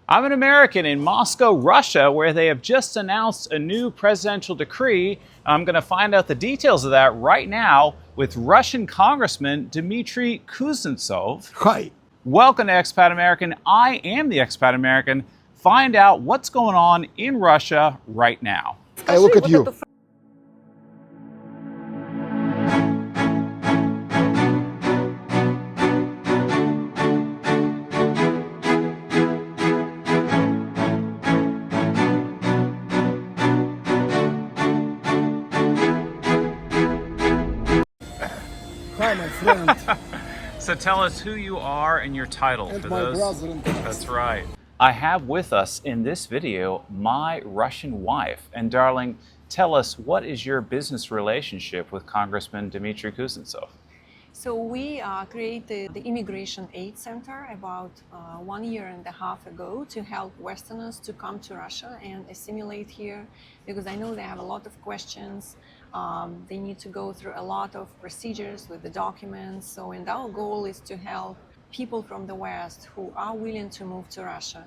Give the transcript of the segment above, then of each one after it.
I'm an American in Moscow, Russia, where they have just announced a new presidential decree. I'm going to find out the details of that right now with Russian Congressman Dmitry Kuznetsov. Hi. Welcome to Expat American. I am the Expat American. Find out what's going on in Russia right now. I look at you. Hi, my friend. So tell us who you are and your title. And for my those. brother in Christ. That's right. I have with us in this video my Russian wife. And darling, tell us, what is your business relationship with Congressman Dmitry Kuznetsov? So we created the Immigration Aid Center about 1.5 years ago to help Westerners to come to Russia and assimilate here, because I know they have a lot of questions. They need to go through a lot of procedures with the documents. So, and our goal is to help people from the West who are willing to move to Russia,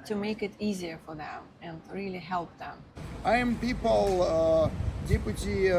to make it easier for them and really help them. I am people deputy,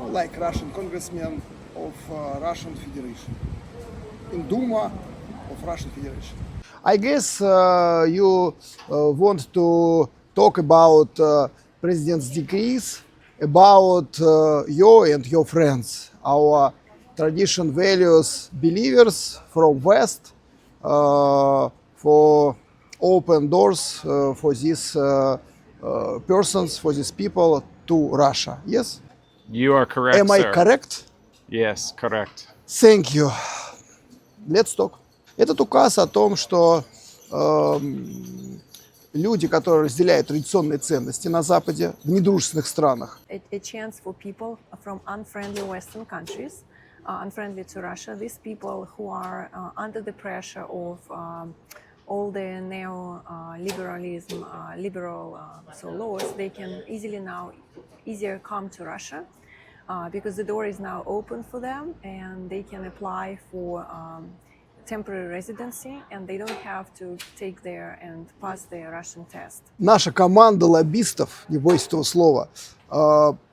like Russian Congressman of Russian Federation, in Duma of Russian Federation. I guess you want to talk about President's decrees about you and your friends, our tradition values believers from West, for open doors for these persons, for these people to Russia. Yes? You are correct, Am I correct? Yes, correct. Thank you. Let's talk. Этот указ о том, что люди, которые разделяют традиционные ценности на Западе, в недружественных странах. A chance for people from unfriendly Western countries, unfriendly to Russia, these people who are under the pressure of all the neo-liberalism, liberal laws, they can easier come to Russia because the door is now open for them and they can apply for temporary residency, and they don't have to take there and pass the Russian test. Наша команда лоббистов, не бойся этого слова,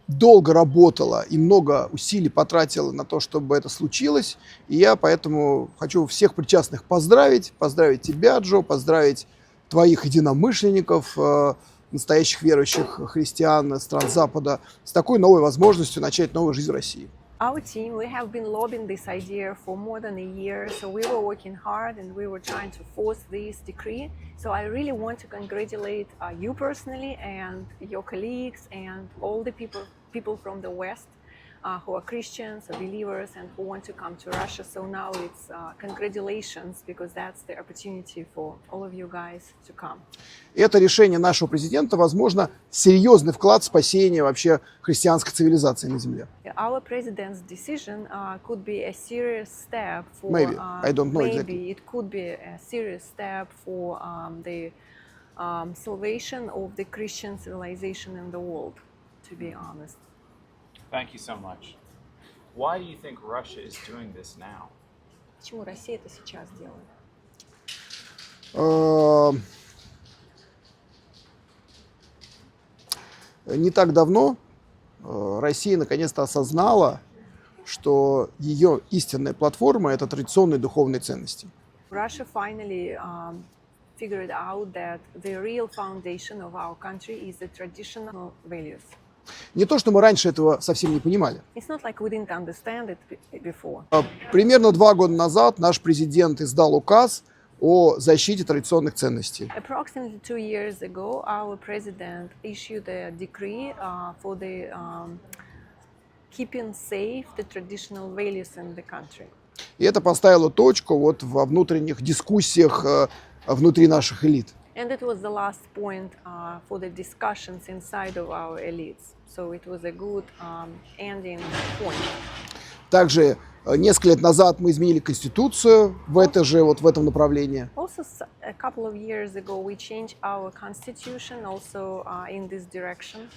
долго работала и много усилий потратила на то, чтобы это случилось. И я поэтому хочу всех причастных поздравить. Поздравить тебя, Джо, поздравить твоих единомышленников, настоящих верующих христиан стран Запада, с такой новой возможностью начать новую жизнь в России. Our team, we have been lobbying this idea for more than a year, so we were working hard and we were trying to force this decree. So I really want to congratulate you personally and your colleagues and all the people from the West who are Christians or believers and who want to come to Russia. So now it's congratulations, because that's the opportunity for all of you guys to come. Это решение нашего президента, возможно, серьезный вклад в спасение вообще христианской цивилизации на земле. Our president's decision could be a serious step for. Maybe. I don't know exactly. Maybe it could be a serious step for the salvation of the Christian civilization in the world, to be honest. Thank you so much. Why do you think Russia is doing this now? Почему Россия это сейчас делает? Не так давно Россия наконец-то осознала, что ее истинная платформа – это традиционные духовные ценности. Russia finally figured out that the real foundation of our country is the traditional values. Не то, что мы раньше этого совсем не понимали. It's not like we didn't understand it before. Примерно 2 года назад наш президент издал указ о защите традиционных ценностей. Approximately 2 years ago, our president issued a decree for the keeping safe the traditional values in the country. И это поставило точку вот во внутренних дискуссиях внутри наших элит. And it was the last point for the discussions inside of our elites. So it was a good ending point. Также несколько лет назад мы изменили Конституцию в этом направлении. Also, a couple of years ago, we changed our constitution also in this direction.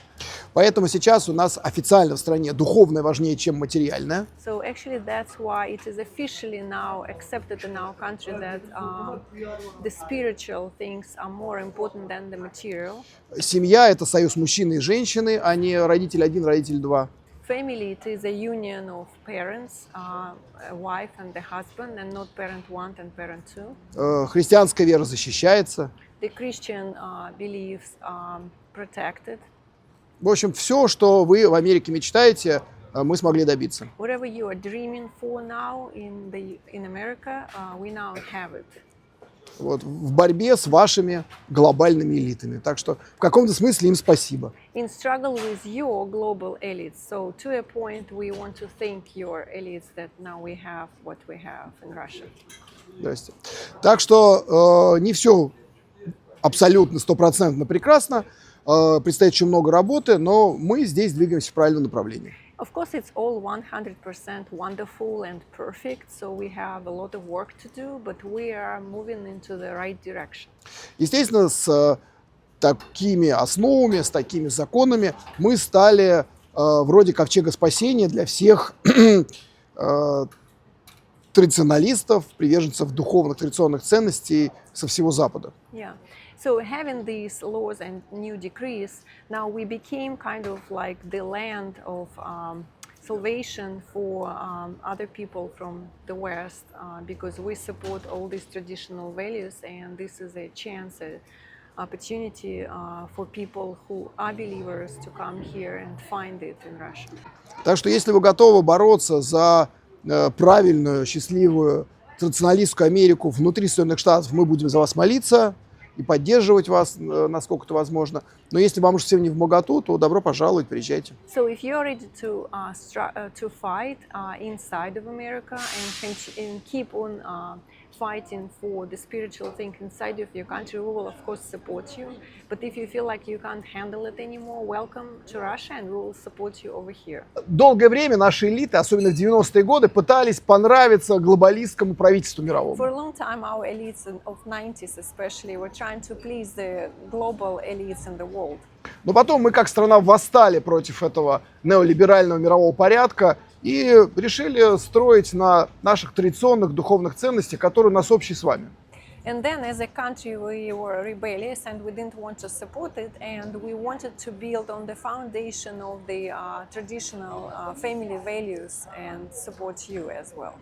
Поэтому сейчас у нас официально в стране духовное важнее, чем материальное. So actually, that's why it is officially now accepted in our country that the spiritual things are more important than the material. Семья – это союз мужчины и женщины, а не родитель один, родитель два. Family, it is a union of parents, a wife and the husband, and not parent one and parent two. Христианская вера защищается. The Christian beliefs are protected. В общем, все, что вы в Америке мечтаете, мы смогли добиться. Whatever you are dreaming for now in America, we now have it. Вот, в борьбе с вашими глобальными элитами. Так что в каком-то смысле им спасибо. In struggle with your global elites. So to a point, we want to thank your elites that now we have what we have in Russia. Здрасте. Так что не все абсолютно стопроцентно прекрасно. Предстоит еще много работы, но мы здесь двигаемся в правильном направлении. Of course, it's all 100% wonderful and perfect, so we have a lot of work to do, but we are moving into the right direction. Естественно, с такими основами, с такими законами мы стали вроде ковчега спасения для всех традиционалистов, приверженцев духовных традиционных ценностей со всего Запада. Yeah. So having these laws and new decrees, now we became kind of like the land of salvation for other people from the West, because we support all these traditional values, and this is a chance, an opportunity for people who are believers to come here and find it in Russia. Так что если вы готовы бороться за правильную, счастливую, традиционалистскую Америку внутри Соединенных Штатов, мы будем за вас молиться и поддерживать вас, насколько это возможно. Но если вам уж всем не вмоготу, то добро пожаловать, приезжайте. So if you're ready to fight inside of America and keep on fighting for the spiritual thing inside of your country, we will of course support you. But if you feel like you can't handle it anymore, welcome to Russia, and we will support you over here. Долгое время наши элиты, особенно в 90-е годы, пытались понравиться глобалистскому правительству мировому. For a long time, our elites of 90s especially were trying to please the global elites in the world. Но потом мы как страна восстали против этого неолиберального мирового порядка и решили строить на наших традиционных духовных ценностях, которые у нас общие с вами. And then as a country we were rebellious and we didn't want to support it, and we wanted to build on the foundation of the traditional family values and support you as well.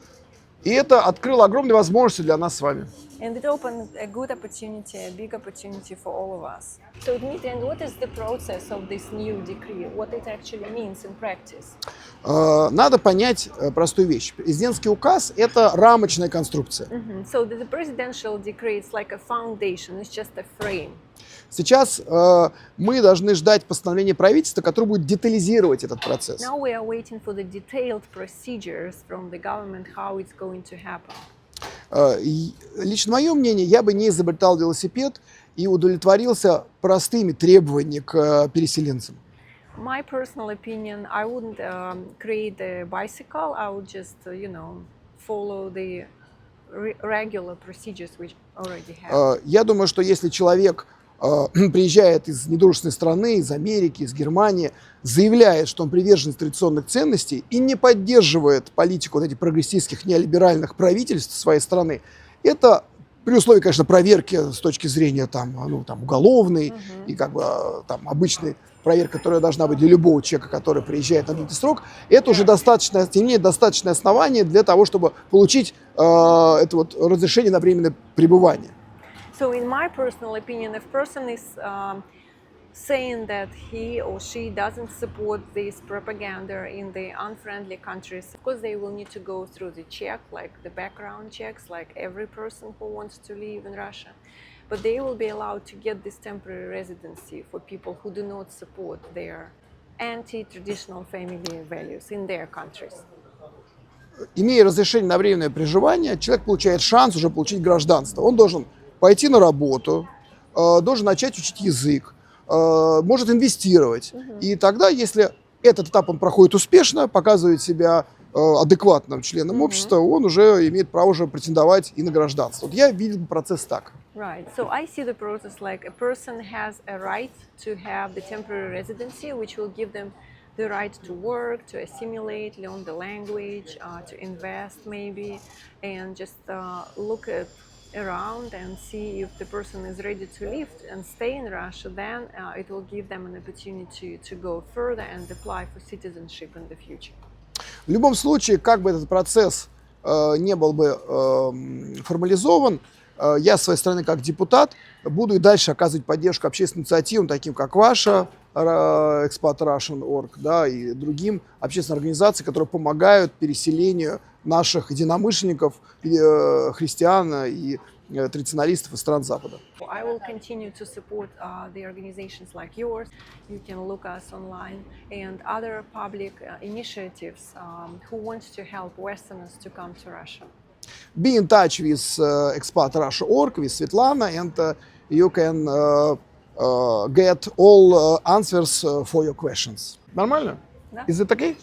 И это открыло огромные возможности для нас с вами. And it opened a good opportunity, a big opportunity for all of us. So, Dmitry, and what is the process of this new decree? What it actually means in practice? Надо понять простую вещь. Президентский указ – это рамочная конструкция. So the presidential decree is like a foundation, it's just a frame. Сейчас мы должны ждать постановления правительства, которое будет детализировать этот процесс. Now we are waiting for the detailed procedures from the government, how it's going to happen. Лично мое мнение, я бы не изобретал велосипед и удовлетворился простыми требованиями к переселенцам. My personal opinion, I wouldn't create a bicycle. I would just, follow the regular procedures which already have. Я думаю, что если человек приезжает из недружественной страны, из Америки, из Германии, заявляет, что он приверженец традиционных ценностей и не поддерживает политику вот этих прогрессистских неолиберальных правительств своей страны, это при условии, конечно, проверки с точки зрения уголовной и обычной проверка, которая должна быть для любого человека, который приезжает на длительный срок, это уже достаточное основание для того, чтобы получить это разрешение на временное пребывание. So in my personal opinion, if a person is saying that he or she doesn't support this propaganda in the unfriendly countries, of course they will need to go through the check, like the background checks, like every person who wants to live in Russia. But they will be allowed to get this temporary residency for people who do not support their anti-traditional family values in their countries. Имея разрешение на временное проживание, человек получает шанс уже получить гражданство. Он должен пойти на работу, должен начать учить язык, может инвестировать. И тогда, если этот этап он проходит успешно, показывает себя адекватным членом общества, он уже имеет право уже претендовать и на гражданство. Вот я видел процесс так. Right. So I see the process like a person has a right to have the temporary residency, which will give them the right to work, to assimilate, learn the language, to invest maybe, and just look around and see if the person is ready to live and stay in Russia. Then it will give them an opportunity to go further and apply for citizenship in the future. В любом случае, как бы этот процесс не был бы формализован, я, с своей стороны, как депутат, буду и дальше оказывать поддержку общественным инициативам, таким как ваша, Expat Russian.org, да, и другим общественным организациям, которые помогают переселению наших единомышленников, христиан и традиционалистов из стран Запада. I will continue to support the organizations like yours. You can look us online and other public initiatives who want to help Westerners to come to Russia. Be in touch with Expat Russia.org, with Svetlana, and you can get all answers for your questions. Нормально? Да. Is it okay?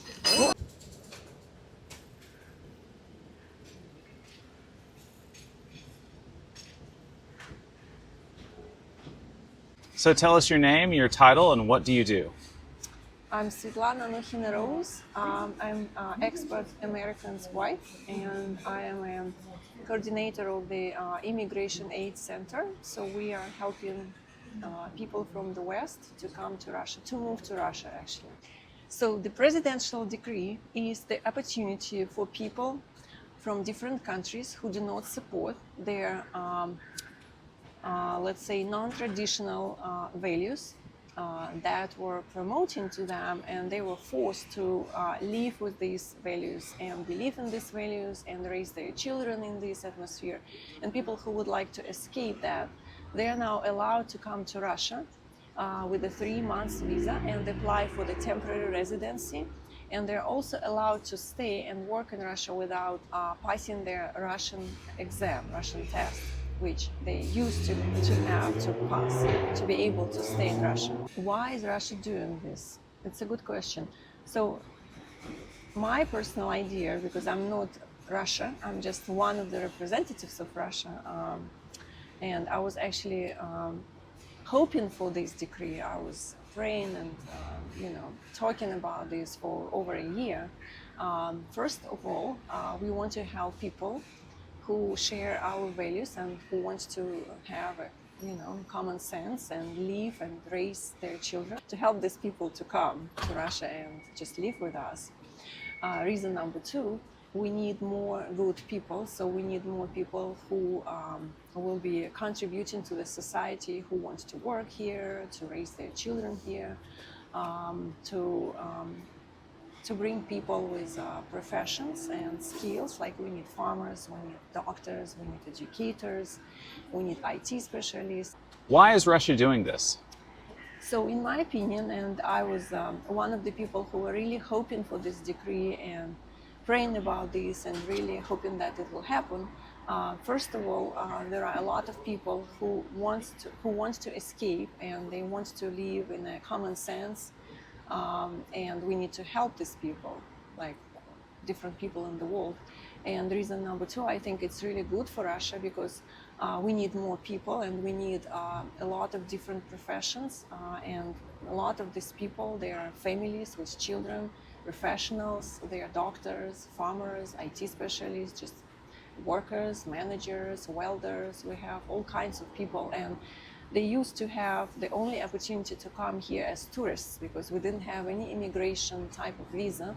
So tell us your name, your title, and what do you do? I'm Svetlana Rose. I'm Expat American's wife, and I am a coordinator of the Immigration Aid Center. So we are helping people from the West to come to Russia, to move to Russia actually. So the presidential decree is the opportunity for people from different countries who do not support their, let's say, non-traditional values that were promoting to them, and they were forced to live with these values and believe in these values and raise their children in this atmosphere. And people who would like to escape that, they are now allowed to come to Russia with a 3-month visa and apply for the temporary residency. And they're also allowed to stay and work in Russia without passing their Russian exam, Russian test, which they used to have to pass to be able to stay in Russia. Why is Russia doing this? It's a good question. So my personal idea, because I'm not Russia, I'm just one of the representatives of Russia, and I was actually hoping for this decree. I was praying and talking about this for over a year. First of all, we want to help people who share our values and who want to have common sense and live and raise their children, to help these people to come to Russia and just live with us. Reason number 2, we need more good people, so we need more people who will be contributing to the society, who want to work here, to raise their children here, to bring people with professions and skills, like we need farmers, we need doctors, we need educators, we need IT specialists. Why is Russia doing this? So in my opinion, and I was one of the people who were really hoping for this decree and praying about this and really hoping that it will happen. First of all, there are a lot of people who want to escape, and they want to live in a common sense. And we need to help these people, like different people in the world. And reason number 2, I think it's really good for Russia because we need more people, and we need a lot of different professions. And a lot of these people, they are families with children, professionals, they are doctors, farmers, IT specialists, just workers, managers, welders. We have all kinds of people, and they used to have the only opportunity to come here as tourists because we didn't have any immigration type of visa,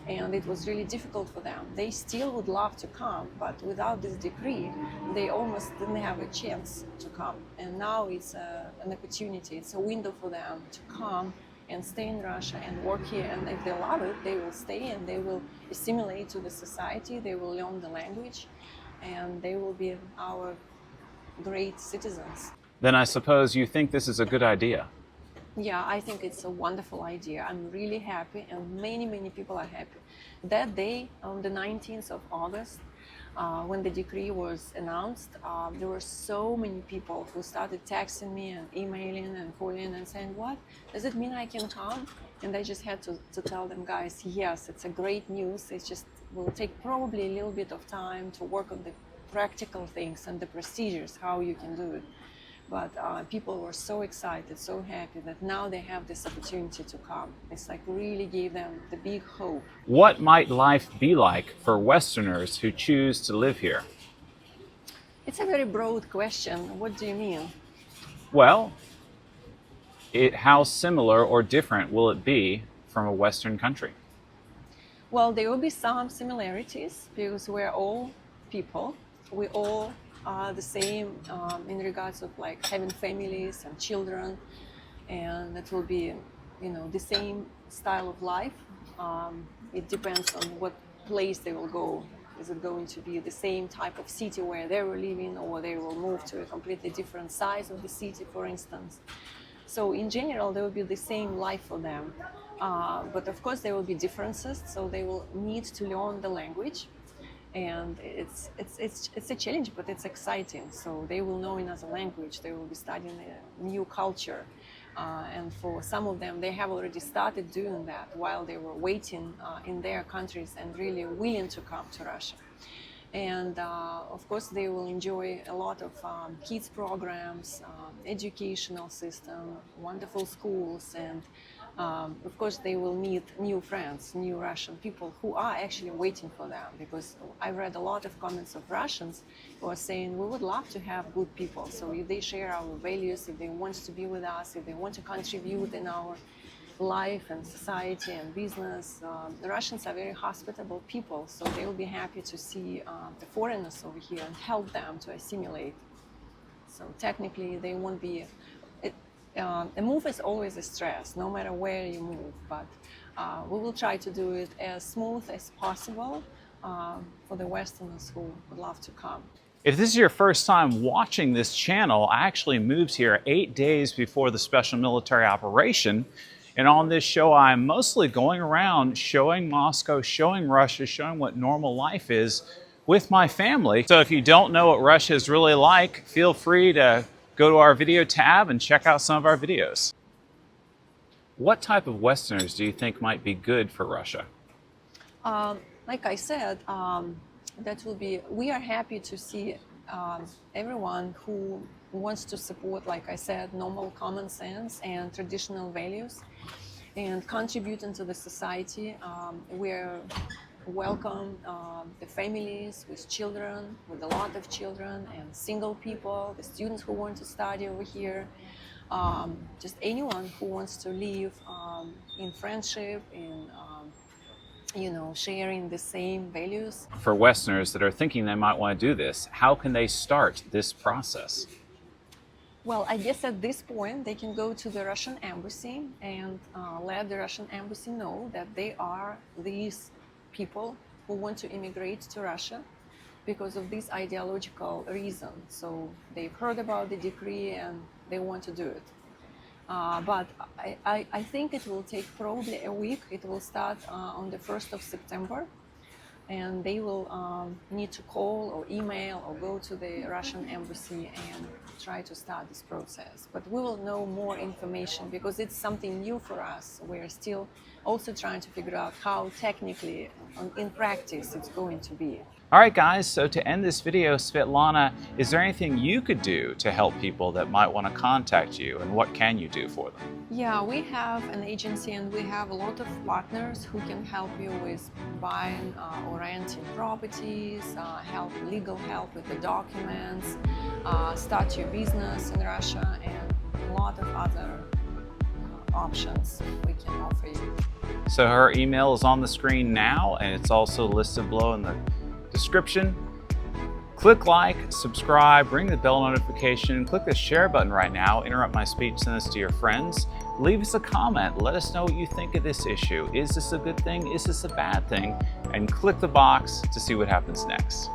and it was really difficult for them. They still would love to come, but without this decree, they almost didn't have a chance to come. And now it's an opportunity, it's a window for them to come and stay in Russia and work here. And if they love it, they will stay and they will assimilate to the society, they will learn the language, and they will be our great citizens. Then I suppose you think this is a good idea. Yeah, I think it's a wonderful idea. I'm really happy, and many people are happy. That day, on the 19th of August, when the decree was announced, there were so many people who started texting me and emailing and calling and saying, what, does it mean I can come? And I just had to tell them, guys, yes, it's a great news. It just will take probably a little bit of time to work on the practical things and the procedures, how you can do it. But people were so excited, so happy that now they have this opportunity to come. It's like really gave them the big hope. What might life be like for Westerners who choose to live here? It's a very broad question. What do you mean? Well, how similar or different will it be from a Western country? Well, there will be some similarities because we're all people. We all are the same in regards of like having families and children, and it will be, you know, the same style of life. It depends on what place they will go. Is it going to be the same type of city where they were living, or they will move to a completely different size of the city, for instance? So in general, there will be the same life for them, but of course there will be differences. So they will need to learn the language. And it's a challenge, but it's exciting. So they will know another language, they will be studying a new culture. And for some of them, they have already started doing that while they were waiting in their countries and really willing to come to Russia. And of course, they will enjoy a lot of kids programs, educational system, wonderful schools, and of course, they will meet new friends, new Russian people who are actually waiting for them. Because I read a lot of comments of Russians who are saying, we would love to have good people. So if they share our values, if they want to be with us, if they want to contribute in our life and society and business, the Russians are very hospitable people. So they will be happy to see the foreigners over here and help them to assimilate. So technically, they won't be... a move is always a stress, no matter where you move, but we will try to do it as smooth as possible for the Westerners who would love to come. If this is your first time watching this channel, I actually moved here 8 days before the special military operation. And on this show, I'm mostly going around showing Moscow, showing Russia, showing what normal life is with my family. So if you don't know what Russia is really like, feel free to go to our video tab and check out some of our videos. What type of Westerners do you think might be good for Russia? Like I said, that will be, we are happy to see everyone who wants to support, like I said, normal common sense and traditional values and contribute into the society. We're welcome the families with children, with a lot of children, and single people, the students who want to study over here, just anyone who wants to live in friendship, in you know, sharing the same values. For Westerners that are thinking they might want to do this, how can they start this process? Well, I guess at this point they can go to the Russian embassy and let the Russian embassy know that they are these people who want to immigrate to Russia because of this ideological reason. So they've heard about the decree and they want to do it. But I think it will take probably a week. It will start on the 1st of September. And they will need to call or email or go to the Russian embassy and try to start this process. But we will know more information because it's something new for us. We're still also trying to figure out how technically, in practice, it's going to be. All right, guys, so to end this video, Svetlana, is there anything you could do to help people that might want to contact you, and what can you do for them? Yeah, we have an agency and we have a lot of partners who can help you with buying or renting properties, legal help with the documents, start your business in Russia, and a lot of other options we can offer you. So her email is on the screen now, and it's also listed below in the description. Click like, subscribe, ring the bell notification, click the share button right now, interrupt my speech, send this to your friends. Leave us a comment, let us know what you think of this issue. Is this a good thing? Is this a bad thing? And click the box to see what happens next.